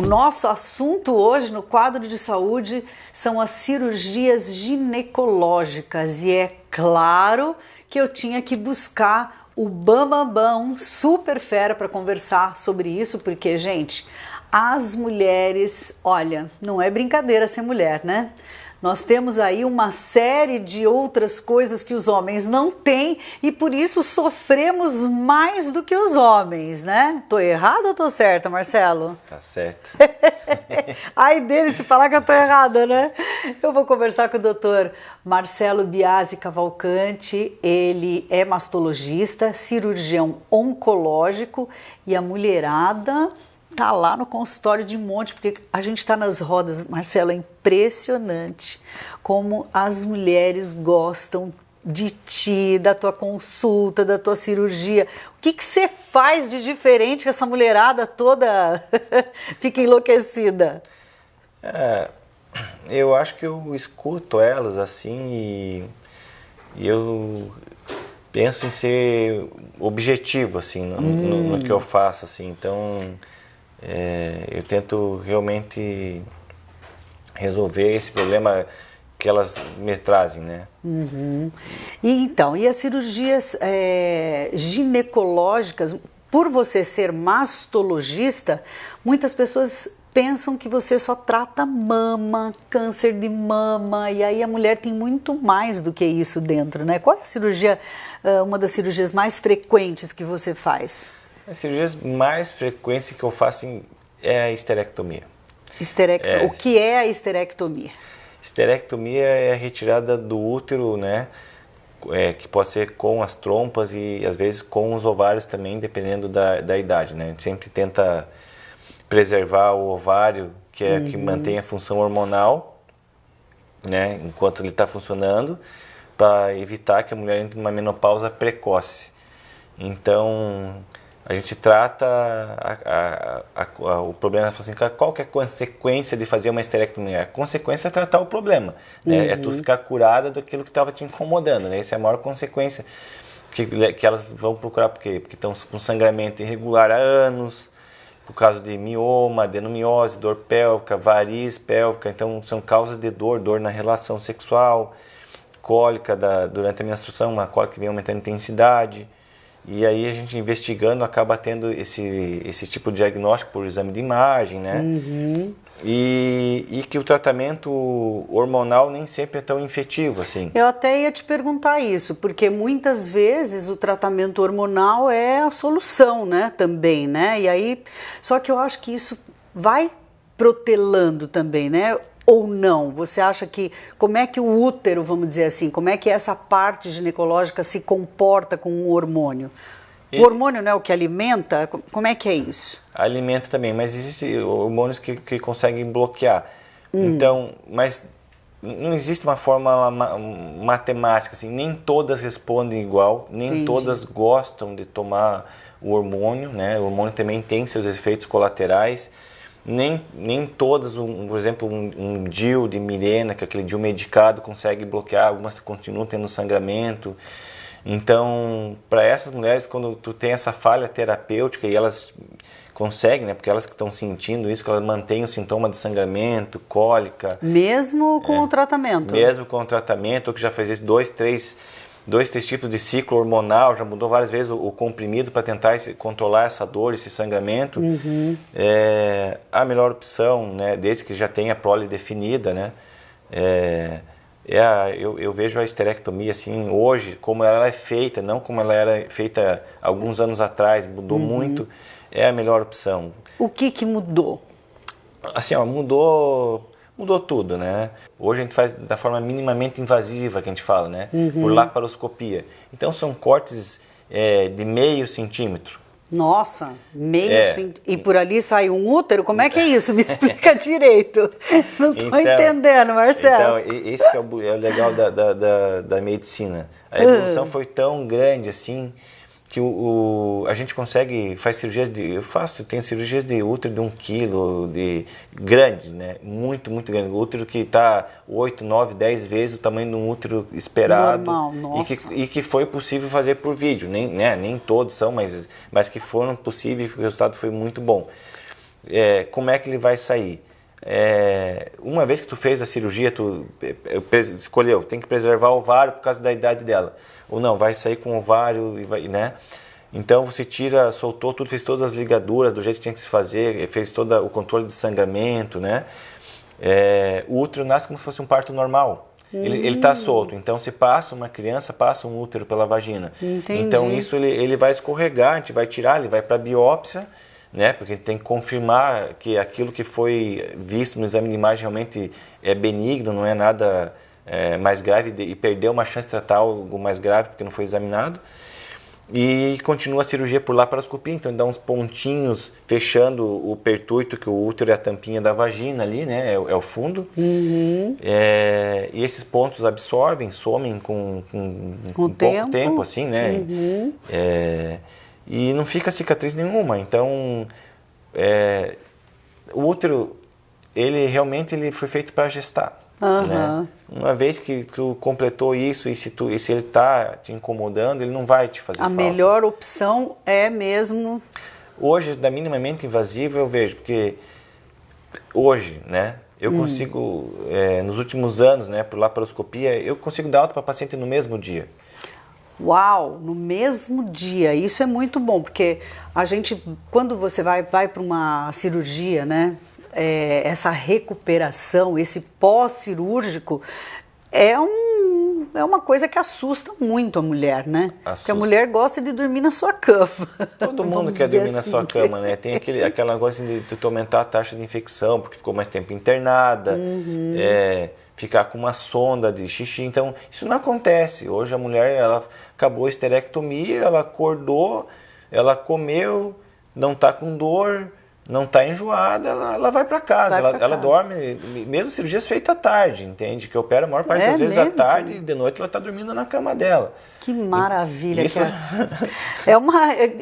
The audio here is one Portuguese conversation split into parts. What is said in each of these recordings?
nosso assunto hoje no quadro de saúde são as cirurgias ginecológicas e é claro que eu tinha que buscar o Bambambam, um super fera para conversar sobre isso, porque, gente, as mulheres, olha, não é brincadeira ser mulher, né? Nós temos aí uma série de outras coisas que os homens não têm e por isso sofremos mais do que os homens, né? Tô errada ou tô certa, Marcelo? Tá certo. Ai dele se falar que eu tô errada, né? Eu vou conversar com o doutor Marcelo Biasi Cavalcante, ele é mastologista, cirurgião oncológico e a mulherada tá lá no consultório de monte, porque a gente tá nas rodas, Marcelo, é impressionante como as mulheres gostam de ti, da tua consulta, da tua cirurgia. O que você faz de diferente que essa mulherada toda fica enlouquecida? Eu acho que eu escuto elas assim e eu penso em ser objetivo assim no que eu faço assim. Então eu tento realmente resolver esse problema que elas me trazem, né? Uhum. E as cirurgias ginecológicas, por você ser mastologista, muitas pessoas pensam que você só trata mama, câncer de mama, e aí a mulher tem muito mais do que isso dentro, né? Qual é a cirurgia, uma das cirurgias mais frequentes que você faz? As cirurgias mais frequentes que eu faço é a esterectomia. O que é a esterectomia? Esterectomia é a retirada do útero, né? Que pode ser com as trompas e às vezes com os ovários também, dependendo da idade, né? A gente sempre tenta preservar o ovário, que é que mantém a função hormonal, né? Enquanto ele está funcionando, para evitar que a mulher entre numa menopausa precoce. Então a gente trata o problema, assim, qual que é a consequência de fazer uma esterectomia? A consequência é tratar o problema, né? É tu ficar curada daquilo que estava te incomodando, né? Essa é a maior consequência que elas vão procurar, por quê? Porque estão com sangramento irregular há anos, por causa de mioma, adenomiose, dor pélvica, variz pélvica, então são causas de dor na relação sexual, cólica durante a menstruação, uma cólica que vem aumentando a intensidade. E aí a gente investigando acaba tendo esse tipo de diagnóstico por exame de imagem, né? E que o tratamento hormonal nem sempre é tão efetivo assim. Eu até ia te perguntar isso, porque muitas vezes o tratamento hormonal é a solução, né? Também, né? E aí, só que eu acho que isso vai protelando também, né? Ou não? Você acha que, como é que o útero, vamos dizer assim, como é que essa parte ginecológica se comporta com o hormônio? O hormônio não é o que alimenta? Como é que é isso? Alimenta também, mas existem hormônios que conseguem bloquear. Então, mas não existe uma fórmula matemática, assim, nem todas respondem igual, nem Entendi. Todas gostam de tomar o hormônio, né? O hormônio também tem seus efeitos colaterais. Nem todas, por exemplo, um DIU de Mirena, que é aquele DIU medicado, consegue bloquear, algumas continuam tendo sangramento. Então, para essas mulheres, quando tu tem essa falha terapêutica e elas conseguem, né, porque elas que estão sentindo isso, que elas mantêm o sintoma de sangramento, cólica. Mesmo com o tratamento? Mesmo com o tratamento, ou que já fez isso, dois, três tipos de ciclo hormonal, já mudou várias vezes o comprimido para tentar controlar essa dor, esse sangramento. É a melhor opção, né, desde que já tenha a prole definida, né? Eu vejo a esterectomia assim, hoje, como ela é feita, não como ela era feita alguns anos atrás, mudou muito, é a melhor opção. O que mudou? Assim, ó, mudou tudo, né? Hoje a gente faz da forma minimamente invasiva, que a gente fala, né? Por laparoscopia. Então são cortes de meio centímetro. Nossa, e por ali sai um útero? Como é que é isso? Me explica direito. Não estou entendendo, Marcelo. Então, esse que é o legal da medicina. A evolução foi tão grande assim que a gente consegue, faz cirurgias tenho cirurgias de útero de 1 quilo, grande, né? Muito, muito grande. O útero que está 8, 9, 10 vezes o tamanho de um útero esperado. Normal, nossa. E que foi possível fazer por vídeo. Nem todos são, mas que foram possíveis e o resultado foi muito bom. como é que ele vai sair? Uma vez que tu fez a cirurgia, tu escolheu, tem que preservar o ovário por causa da idade dela. Ou não, vai sair com o ovário, né? Então você soltou tudo, fez todas as ligaduras do jeito que tinha que se fazer, fez todo o controle de sangramento, né? O útero nasce como se fosse um parto normal. Ele está solto, então se passa uma criança, passa um útero pela vagina. Entendi. Então isso ele vai escorregar, a gente vai tirar, ele vai para a biópsia, né? Porque tem que confirmar que aquilo que foi visto no exame de imagem realmente é benigno, não é nada mais grave, e perdeu uma chance de tratar algo mais grave porque não foi examinado. E continua a cirurgia por laparoscopia, então dá uns pontinhos fechando o pertuito, que o útero é a tampinha da vagina ali, né? É o fundo. Uhum. E esses pontos absorvem, somem com pouco tempo, assim, né? Uhum. E não fica cicatriz nenhuma. Então, o útero, ele foi feito para gestar. Né? Uma vez que tu completou isso e se ele está te incomodando, ele não vai te fazer falta. A melhor opção é mesmo... Hoje, da minimamente invasiva, eu vejo, porque hoje, né, eu consigo, nos últimos anos, né, por laparoscopia, eu consigo dar alta para paciente no mesmo dia. Uau, no mesmo dia, isso é muito bom, porque a gente, quando você vai para uma cirurgia, né, essa recuperação, esse pós-cirúrgico, é uma coisa que assusta muito a mulher, né? Assusta. Porque a mulher gosta de dormir na sua cama. Todo mundo quer dormir na sua cama, né? Tem aquela coisa de aumentar a taxa de infecção, porque ficou mais tempo internada, ficar com uma sonda de xixi. Então, isso não acontece. Hoje a mulher, ela acabou a esterectomia, ela acordou, ela comeu, não está com dor, não está enjoada, ela vai para casa. Ela dorme, mesmo cirurgias feitas à tarde, entende? Que opera a maior parte das vezes à tarde e de noite ela está dormindo na cama dela. Que maravilha. Isso...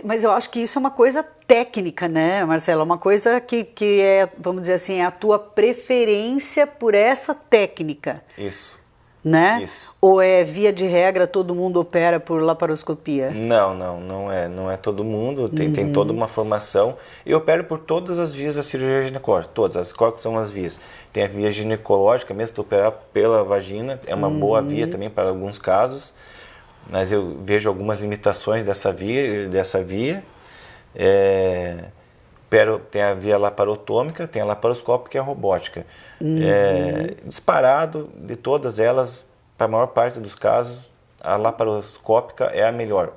Mas eu acho que isso é uma coisa técnica, né, Marcelo? Uma coisa que é, vamos dizer assim, é a tua preferência por essa técnica. Isso. Né? Isso. Ou via de regra todo mundo opera por laparoscopia? Não é todo mundo, tem toda uma formação. Eu opero por todas as vias da cirurgia ginecológica, todas. Quais são as vias? Tem a via ginecológica mesmo, de operar pela vagina, é uma boa via também para alguns casos, mas eu vejo algumas limitações dessa via. Tem a via laparotômica, tem a laparoscópica e a robótica. Disparado de todas elas, para a maior parte dos casos, a laparoscópica é a melhor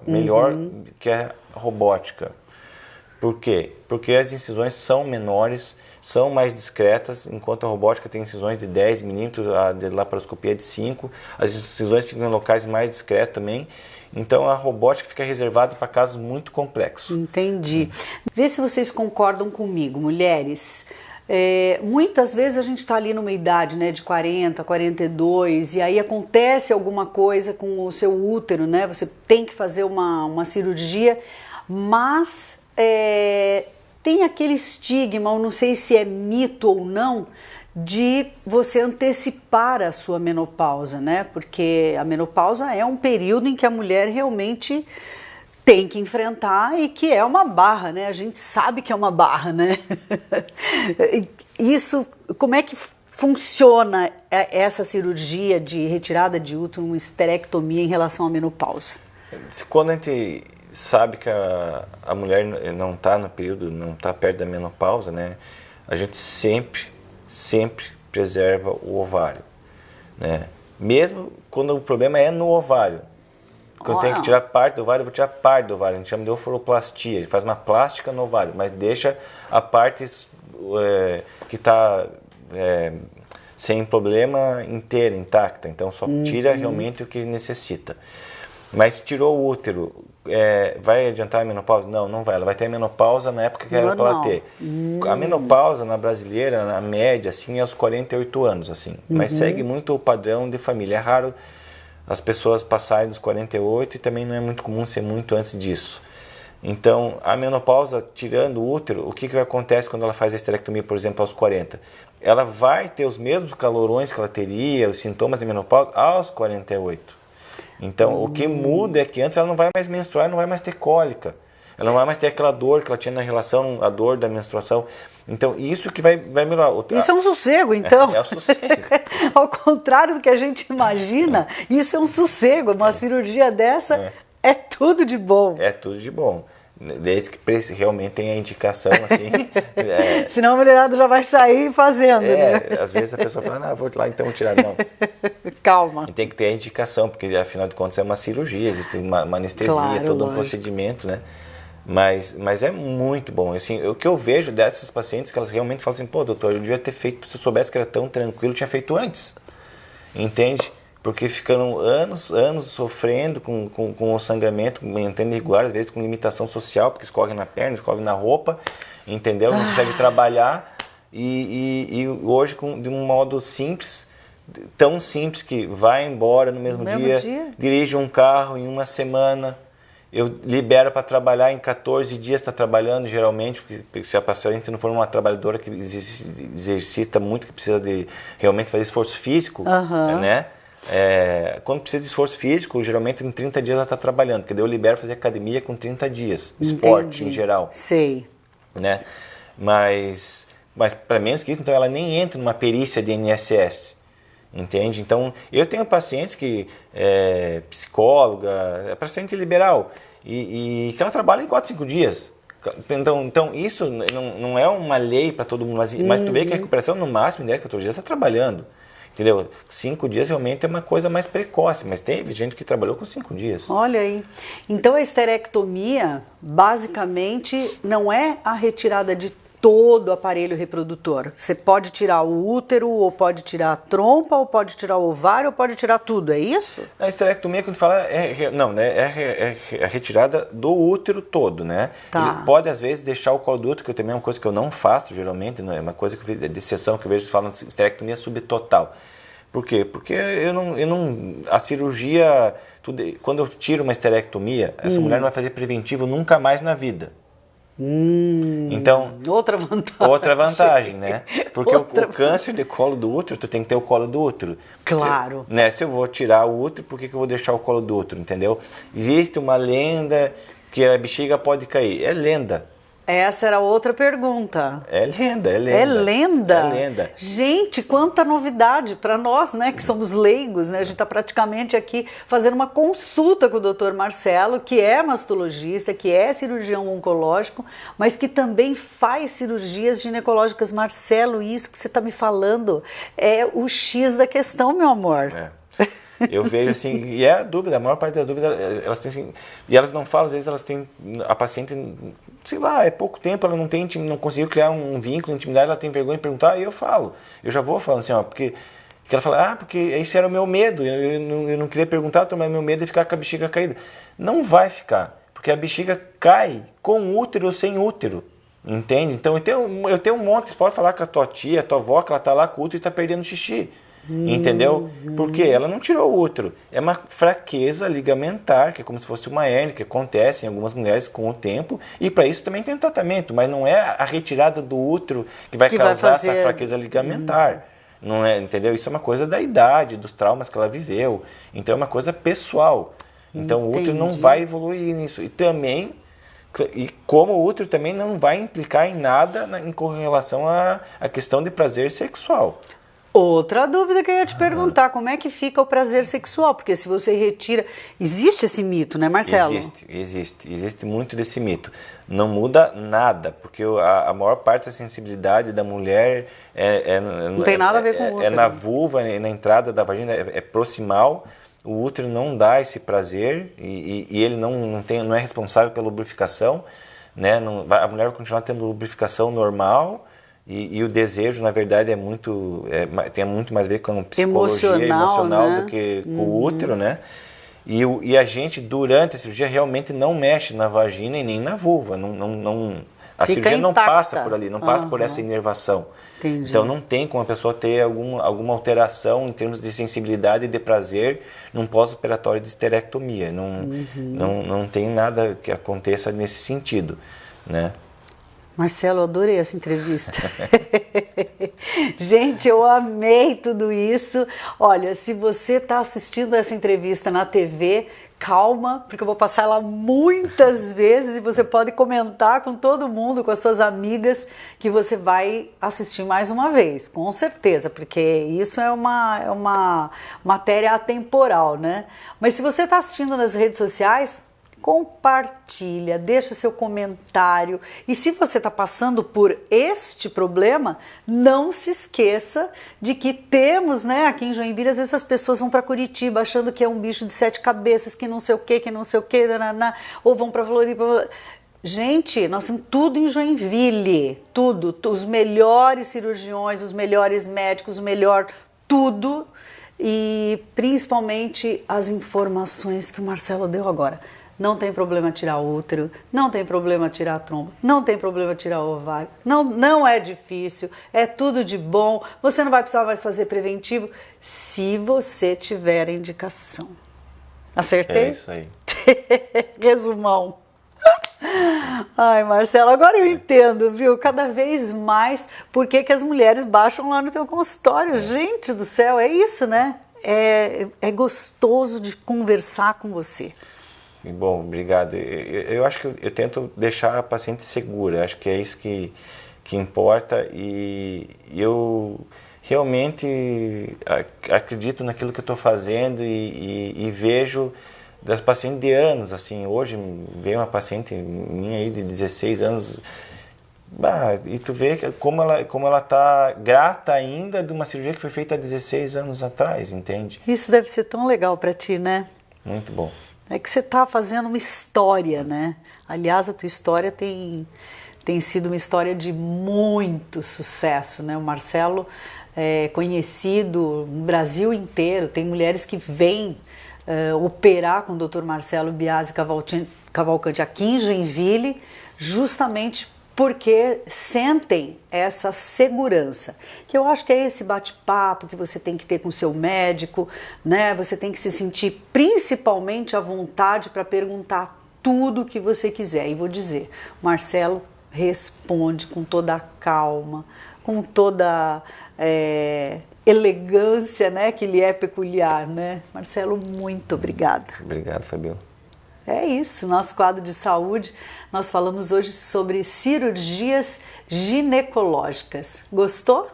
que a robótica. Por quê? Porque as incisões são menores, são mais discretas, enquanto a robótica tem incisões de 10 milímetros, a de laparoscopia é de 5, as incisões ficam em locais mais discretos também. Então a robótica fica reservada para casos muito complexos. Entendi. Vê se vocês concordam comigo, mulheres. Muitas vezes a gente está ali numa idade, né, de 40, 42, e aí acontece alguma coisa com o seu útero, né? Você tem que fazer uma cirurgia, mas tem aquele estigma, eu não sei se é mito ou não, de você antecipar a sua menopausa, né? Porque a menopausa é um período em que a mulher realmente tem que enfrentar e que é uma barra, né? A gente sabe que é uma barra, né? Isso, como é que funciona essa cirurgia de retirada de útero, uma esterectomia em relação à menopausa? Quando a gente sabe que a mulher não está no período, não está perto da menopausa, né? A gente sempre preserva o ovário, né? Mesmo quando o problema é no ovário. Quando eu tenho que tirar parte do ovário, eu vou tirar parte do ovário. A gente chama de oforoplastia. Ele faz uma plástica no ovário, mas deixa a parte que está sem problema inteira, intacta. Então só tira realmente o que necessita. Mas tirou o útero, vai adiantar a menopausa? Não vai. Ela vai ter a menopausa na época que era para ela ter. A menopausa na brasileira, na média, assim, é aos 48 anos, assim. Mas segue muito o padrão de família. É raro as pessoas passarem dos 48 e também não é muito comum ser muito antes disso. Então, a menopausa, tirando o útero, o que acontece quando ela faz a esterectomia, por exemplo, aos 40? Ela vai ter os mesmos calorões que ela teria, os sintomas de menopausa, aos 48. Então, o que muda é que antes ela não vai mais menstruar, não vai mais ter cólica. Ela não vai mais ter aquela dor que ela tinha na relação, a dor da menstruação. Então, isso que vai melhorar. Isso é um sossego, então. É um sossego. Ao contrário do que a gente imagina, isso é um sossego. Uma cirurgia dessa é tudo de bom. É tudo de bom. Desde que realmente tenha indicação, assim. Senão a mulherada já vai sair fazendo, né? Às vezes a pessoa fala, não, vou lá então tirar. Não. Calma. E tem que ter a indicação, porque afinal de contas é uma cirurgia, existe uma anestesia, Claro, todo lógico. um procedimento, né? Mas é muito bom. Assim, o que eu vejo dessas pacientes, que elas realmente falam assim, pô, doutor, eu devia ter feito, se eu soubesse que era tão tranquilo, eu tinha feito antes. Entende? Porque ficaram anos sofrendo com o sangramento, mantendo irregular, às vezes com limitação social, porque escorre na perna, escorre na roupa, entendeu? Não consegue trabalhar. E hoje, de um modo simples, tão simples que vai embora no mesmo dia, dirige um carro em uma semana, eu libero para trabalhar em 14 dias, está trabalhando geralmente, porque se a paciente não for uma trabalhadora que exercita muito, que precisa de realmente fazer esforço físico, né? Quando precisa de esforço físico, geralmente em 30 dias ela está trabalhando, porque daí eu libero fazer academia com 30 dias, esporte em geral. Sei. Né? Mas para menos que isso, então ela nem entra numa perícia de INSS. Entende? Então, eu tenho pacientes que psicóloga, é paciente liberal, e que ela trabalha em 4, 5 dias. Então isso não é uma lei para todo mundo, mas tu vê que a recuperação no máximo, né, 14 dias está trabalhando. Entendeu? 5 dias realmente é uma coisa mais precoce, mas teve gente que trabalhou com 5 dias. Olha aí. Então a esterectomia, basicamente, não é a retirada de todo o aparelho reprodutor. Você pode tirar o útero, ou pode tirar a trompa, ou pode tirar o ovário, ou pode tirar tudo, é isso? A esterectomia, quando fala, é a retirada do útero todo, né? Tá. Ele pode, às vezes, deixar o colo do útero, que também é uma coisa que eu não faço, geralmente, não é uma coisa que de exceção que eu vejo, falam esterectomia subtotal. Por quê? Porque a cirurgia, quando eu tiro uma esterectomia, essa mulher não vai fazer preventivo nunca mais na vida. Então, outra vantagem, né? Porque o câncer de colo do útero, tu tem que ter o colo do útero. Claro. Se eu vou tirar o útero, por que eu vou deixar o colo do útero, entendeu? Existe uma lenda que a bexiga pode cair. É lenda. Essa era outra pergunta. É lenda. É lenda? É lenda. Gente, quanta novidade para nós, né, que somos leigos, né? A gente está praticamente aqui fazendo uma consulta com o Dr. Marcelo, que é mastologista, que é cirurgião oncológico, mas que também faz cirurgias ginecológicas. Marcelo, isso que você está me falando é o X da questão, meu amor. Eu vejo assim, e é a dúvida, a maior parte das dúvidas, elas têm assim, e elas não falam, às vezes elas têm, a paciente, sei lá, é pouco tempo, ela não conseguiu criar um vínculo, intimidade, ela tem vergonha de perguntar, e eu falo, eu já vou falando assim, ó, porque ela fala, porque esse era o meu medo, eu não queria perguntar, mas meu medo é ficar com a bexiga caída. Não vai ficar, porque a bexiga cai com útero ou sem útero, entende? Então eu tenho um monte, você pode falar com a tua tia, a tua avó, que ela tá lá com o útero e tá perdendo xixi. Entendeu? Porque ela não tirou o útero. É uma fraqueza ligamentar, que é como se fosse uma hérnia, que acontece em algumas mulheres com o tempo, e para isso também tem um tratamento, mas não é a retirada do útero que vai causar essa fraqueza ligamentar. Não é, entendeu? Isso é uma coisa da idade, dos traumas que ela viveu. Então é uma coisa pessoal. Então o útero não vai evoluir nisso. E também, como o útero também não vai implicar em nada em relação à questão de prazer sexual. Outra dúvida que eu ia te perguntar, como é que fica o prazer sexual? Porque se você retira... Existe esse mito, né, Marcelo? Existe muito desse mito. Não muda nada, porque a maior parte da sensibilidade da mulher não tem nada a ver com o útero. É na vulva, na entrada da vagina, é proximal. O útero não dá esse prazer e ele não é responsável pela lubrificação, né? A mulher vai continuar tendo lubrificação normal. E o desejo, na verdade, tem muito mais a ver com psicologia emocional, né? Do que com o útero, né? E a gente, durante a cirurgia, realmente não mexe na vagina e nem na vulva. A cirurgia não passa por ali, não passa por essa inervação. Entendi. Então não tem como a pessoa ter alguma alteração em termos de sensibilidade e de prazer num pós-operatório de esterectomia. Não tem nada que aconteça nesse sentido, né? Marcelo, eu adorei essa entrevista. Gente, eu amei tudo isso. Olha, se você está assistindo essa entrevista na TV, calma, porque eu vou passar ela muitas vezes e você pode comentar com todo mundo, com as suas amigas, que você vai assistir mais uma vez, com certeza, porque isso é uma matéria atemporal, né? Mas se você está assistindo nas redes sociais, compartilha, deixa seu comentário, e se você está passando por este problema, não se esqueça de que temos, né, aqui em Joinville, às vezes as pessoas vão para Curitiba achando que é um bicho de 7 cabeças, que não sei o que, ou vão para Floripa. Gente, nós temos tudo em Joinville, tudo, os melhores cirurgiões, os melhores médicos, o melhor tudo, e principalmente as informações que o Marcelo deu agora. Não tem problema tirar o útero, não tem problema tirar a tromba, não tem problema tirar o ovário, não é difícil, é tudo de bom, você não vai precisar mais fazer preventivo se você tiver indicação. Acertei? É isso aí. Resumão. Ai, Marcelo, agora eu entendo, viu? Cada vez mais por que as mulheres baixam lá no teu consultório. Gente do céu, é isso, né? É gostoso de conversar com você. Bom, obrigado. Eu acho que eu tento deixar a paciente segura, acho que é isso que importa, e eu realmente acredito naquilo que eu estou fazendo e vejo das pacientes de anos, assim, hoje veio uma paciente minha aí de 16 anos, e tu vê como ela tá grata ainda de uma cirurgia que foi feita há 16 anos atrás, entende? Isso deve ser tão legal para ti, né? Muito bom. É que você está fazendo uma história, né? Aliás, a tua história tem sido uma história de muito sucesso, né? O Marcelo é conhecido no Brasil inteiro, tem mulheres que vêm operar com o Dr. Marcelo Biasi Cavalcante aqui em Joinville, justamente porque sentem essa segurança, que eu acho que é esse bate-papo que você tem que ter com o seu médico, né? Você tem que se sentir principalmente à vontade para perguntar tudo o que você quiser. E vou dizer, o Marcelo responde com toda a calma, com toda elegância, né, que lhe é peculiar, né? Marcelo, muito obrigada. Obrigado, Fabiola. É isso, nosso quadro de saúde. Nós falamos hoje sobre cirurgias ginecológicas. Gostou?